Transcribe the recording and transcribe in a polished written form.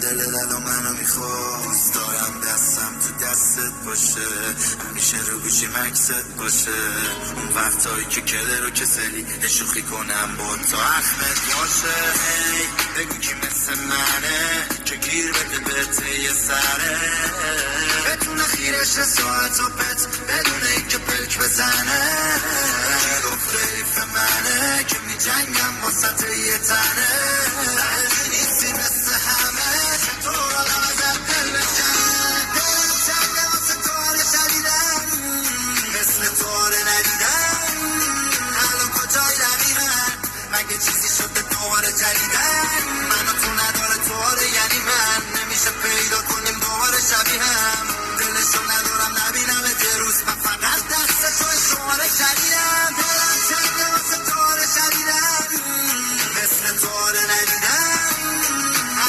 دل منو میخواست دارم دستم تو دستت باشه همیشه رو گوشی مکست باشه اون وقتایی که کله رو کسلی شوخی کنم با تو اخمت باشه هی بگو کی مثل منه که گیر بده بهت یه سره بتونه خیرش ساعت و پت بدونه ای که پلک بزنه کی گفت ریف منه که می جنگم واسط یه تنه نیستی مثل همه چطور آدم ازت دل بشن دلم چنگه واسه تو آره شدیدم مثل تو آره ندیدم الان کجای دقیقا مگه چیزی شده دوباره جدیدن من و تو نداره تو آره یعنی من نمیشه پیدا کنیم دوباره شبیه هم دلشو ندارم نبینم یه روز من فقط دست توی شماره شدیدم دلم چنگه واسه تو آره شدیدم مثل تو آره ندیدم